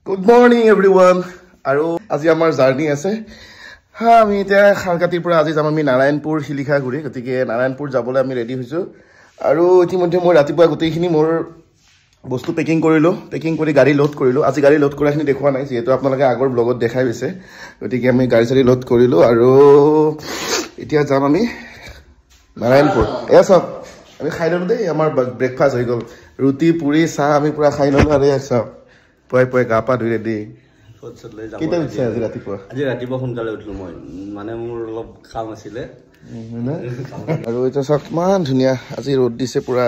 Good morning everyone. আৰু আজি আমাৰ জাৰ্নি আছে আমি এতিয়া খালকাটিৰ পৰা আজি যাম আমি নাৰায়ণপুৰ শিলিখাগুৰি গতিকে নাৰায়ণপুৰ যাবলৈ আমি ৰেডি হৈছো আৰু ইতিমধ্যে মই ৰাতিপুৱা গোটেইখিনি মোৰ বস্তু পেকিং কৰিলো পেকিং কৰি গাড়ী লোড কৰিলো আজি গাড়ী লোড কৰাখিনি দেখুৱা নাই যেহেতু আপোনালোকে আগৰ ব্লগত দেখাই গৈছে গতিকে আমি গাড়ী চাৰি লোড কৰিলো আৰু এতিয়া যাম আমি নাৰায়ণপুৰ এসব আমি খাই ললো দেই আমাৰ ব্ৰেকফাষ্ট হৈ গল ৰুটি পুৰি চাহ আমি পুৰা খাই ললো আৰু এসব পয় পয় গাপা ধুই ৰেডি কেইটা উঠিছে আজি ৰাতিপুৱা সোনকালে উঠিলো মই মানে মোৰ অলপ কাম আছিলে আৰু এটা চক মান ধুনীয়া আজি ৰ'দ দিছে পুৰা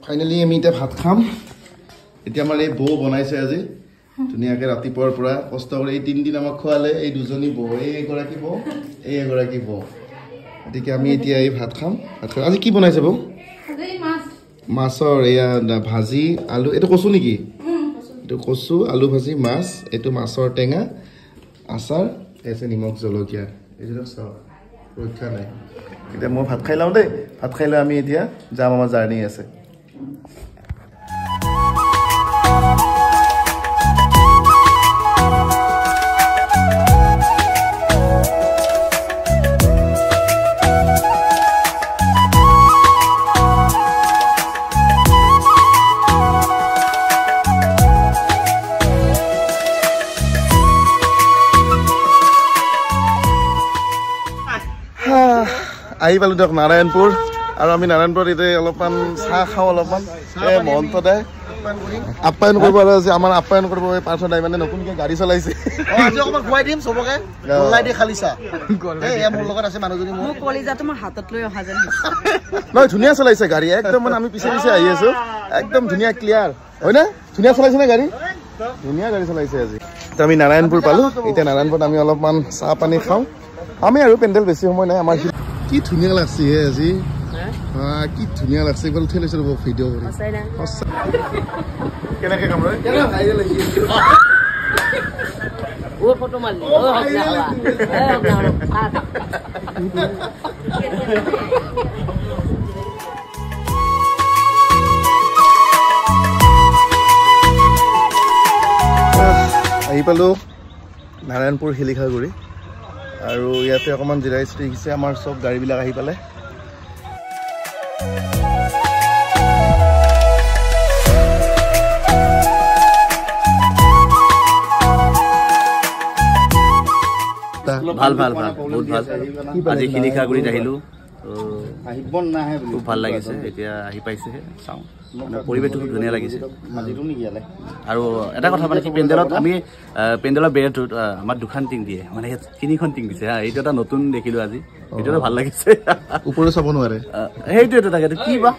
Finally, আমি এটা ভাত খাম এতিয়া আমাৰ এই বৌ বনাইছে আজি ধুনিয়াকে ৰাতিপুৱাৰ পৰা কষ্ট কৰি এই 3 দিন আমাক খোৱালে এই দুজনী বৌ এই এগৰাকী বৌ গতিকে আমি এতিয়া এই ভাত খাম আজি কি বনাইছে বৌ আজি মাছৰ এয়া ভাজি আলু এটা কচু নেকি এটা কচু আলু ভাজি মাছ এটো মাছৰ টেঙা আচাৰ এছে নিমখ জলকীয়া এইটো সব ৰক্ষা নাই এতিয়া মই ভাত খাই লওঁ দেই ভাত খাইলে আমি এতিয়া যাম আমাৰ জাৰ্নি আছে আহি পালো দিয়ক নাৰায়ণপুৰ আৰু আমি নাৰায়ণপুৰত এতিয়া অলপমান চাহ খাওঁ অলপমান মহন্ত দাই আপ্যায়ন কৰিব আৰু আজি আমাৰ আপ্যায়ন কৰিব পাৰ্থ দাই মানে নতুনকে গাড়ী চলাইছে আজি অকমান খুৱাই দিম সবকে গলাই দি খালিছা এই মোৰ লগত আছে মানুহজনী মোৰ কলিজাটো মোৰ হাতত লৈ অহা যেন নহয় ধুনীয়া চলাইছে গাড়ী একদম মানে আমি পিছে পিছে আহি আছো একদম ধুনীয়া ক্লিয়াৰ হয় না ধুনীয়া চলাইছে না গাড়ী ধুনীয়া গাড়ী চলাইছে আজি আমি নাৰায়ণপুৰ পালো এতিয়া নাৰায়ণপুৰত আমি অলপমান চাহ পানী খাওঁ আমি আৰু পেণ্ডেল বেছি সময় নাই আমাৰ কি ধুনীয়া লাগছে হে আজি কি ধুনীয়া লাগছে গল উঠি লৈছো ভিডিঅ' কৰি কেনেকে কাম ৰয় ও ফটো মাৰলি ও আহি পালো নাৰায়ণপুৰ শিলিখাগুৰি আৰু ইয়াতে অকমান জিৰাই চিৰাই গিছে আমাৰ সব গাড়ীবিলাক আহি পালে ভাল বহুত ভাল আজি শিলিখাগুৰিত আহিলো খুব ভাল লাগিছে এতিয়া আহি পাইছেহে চাওঁ পৰিৱেশটো খুব ধুনীয়া লাগিছে আৰু এটা কথা মানে কি পেণ্ডেলত আমি পেণ্ডেলৰ বেৰটোত আমাৰ দুখন টিং দিয়ে মানে 3খন টিং দিছে এইটো এটা নতুন দেখিলো আজি এইটো ভাল লাগিছে ওপৰে চাব নোৱাৰে সেইটো এটা তাকে কি বা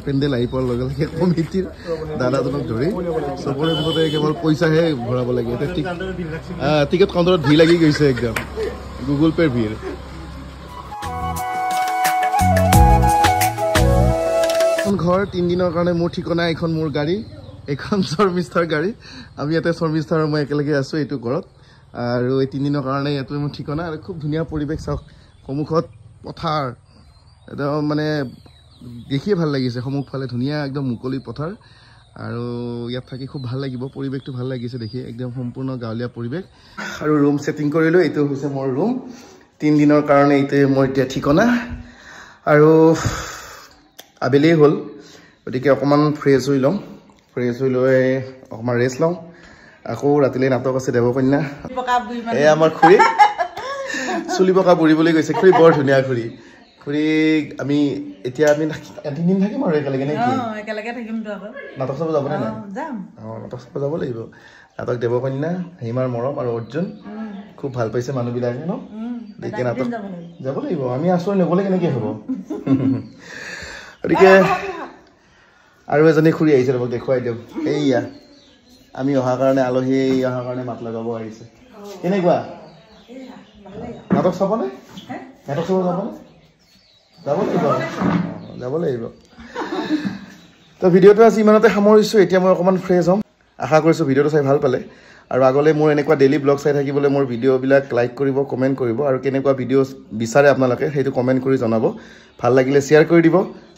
পেণ্ডেল আহি পোৱাৰ লগে লগে কমিটিৰ দাদাজনক ধৰি চবৰে মুখতে কেৱল পইচাহে ভৰাব লাগে টিকেট কাউণ্টাৰত ভিৰ লাগি গৈছে একদম গুগল পেৰ ভিৰ ঘৰ 3 দিনৰ কাৰণে মোৰ ঠিকনা এখন মোৰ গাড়ী এখন শৰ্মিষ্ঠাৰ গাড়ী আমি ইয়াতে শৰ্মিষ্ঠা আৰু মই একেলগে আছো এইটো ঘৰত আৰু এই 3 দিনৰ কাৰণে ইয়াতে মোৰ ঠিকনা আৰু খুব ধুনীয়া পৰিৱেশ চাওক সন্মুখত পথাৰ একদম মানে দেখিয়ে ভাল লাগিছে সন্মুখফালে ধুনীয়া একদম মুকলি পথাৰ আৰু ইয়াত থাকি খুব ভাল লাগিব পৰিৱেশটো ভাল লাগিছে দেখি একদম সম্পূৰ্ণ গাঁৱলীয়া পৰিৱেশ আৰু ৰুম সেটিং কৰিলো এইটো হৈছে মোৰ ৰুম 3 দিনৰ কাৰণে এইটো মোৰ এতিয়া ঠিকনা আৰু আবেলি হ'ল গতিকে অকমান ফ্ৰেছ হৈ লওঁ ফ্ৰেছ হৈ লৈ অকমান ৰেষ্ট লওঁ আকৌ ৰাতিলৈ নাটক আছে দেৱকন্যা এই আমাৰ খুৰী চুলি পকা বুঢ়ী বুলি কৈছে খুৰী বৰ ধুনীয়া খুৰী আমি এতিয়া আমি 3 দিন থাকিম আৰু একেলগে নে কি একেলগে থাকিম তো আকৌ নাটক চাব যাব নে নাই যাম নাটক চাব যাব লাগিব নাটক দেৱকন্যা হিমাৰ মৰম আৰু অৰ্জুন খুব ভাল পাইছে মানুহবিলাকে ন দেখি নাটক যাব লাগিব আমি আছো নগ'লে কেনেকৈ হ'ব গতিকে আৰু এজনী খুৰী আহিছে ৰ'ব দেখুৱাই দিয়ক এইয়া আমি অহাৰ কাৰণে আলহী অহাৰ কাৰণে মাত লগাব আহিছে কেনেকুৱা নাটক চাবনে নাটক চাব যাব লাগিব তো ভিডিঅ'টো আজি ইমানতে সামৰিছোঁ এতিয়া মই অকণমান ফ্ৰেছ হ'ম আশা কৰিছোঁ ভিডিঅ'টো চাই ভাল পালে আৰু আগলৈ মোৰ এনেকুৱা ডেইলি ব্লগ চাই থাকিবলৈ মোৰ ভিডিঅ'বিলাক লাইক কৰিব কমেণ্ট কৰিব আৰু কেনেকুৱা ভিডিঅ' বিচাৰে আপোনালোকে সেইটো কমেণ্ট কৰি জনাব ভাল লাগিলে শ্বেয়াৰ কৰি দিব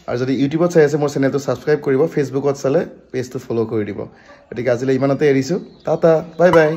আৰু যদি ইউটিউবত চাই আছে মোৰ চেনেলটো ছাবস্ক্ৰাইব কৰিব ফেচবুকত চালে পেজটো ফ'ল' কৰি দিব গতিকে আজিলৈ ইমানতে এৰিছোঁ টাটা বাই বাই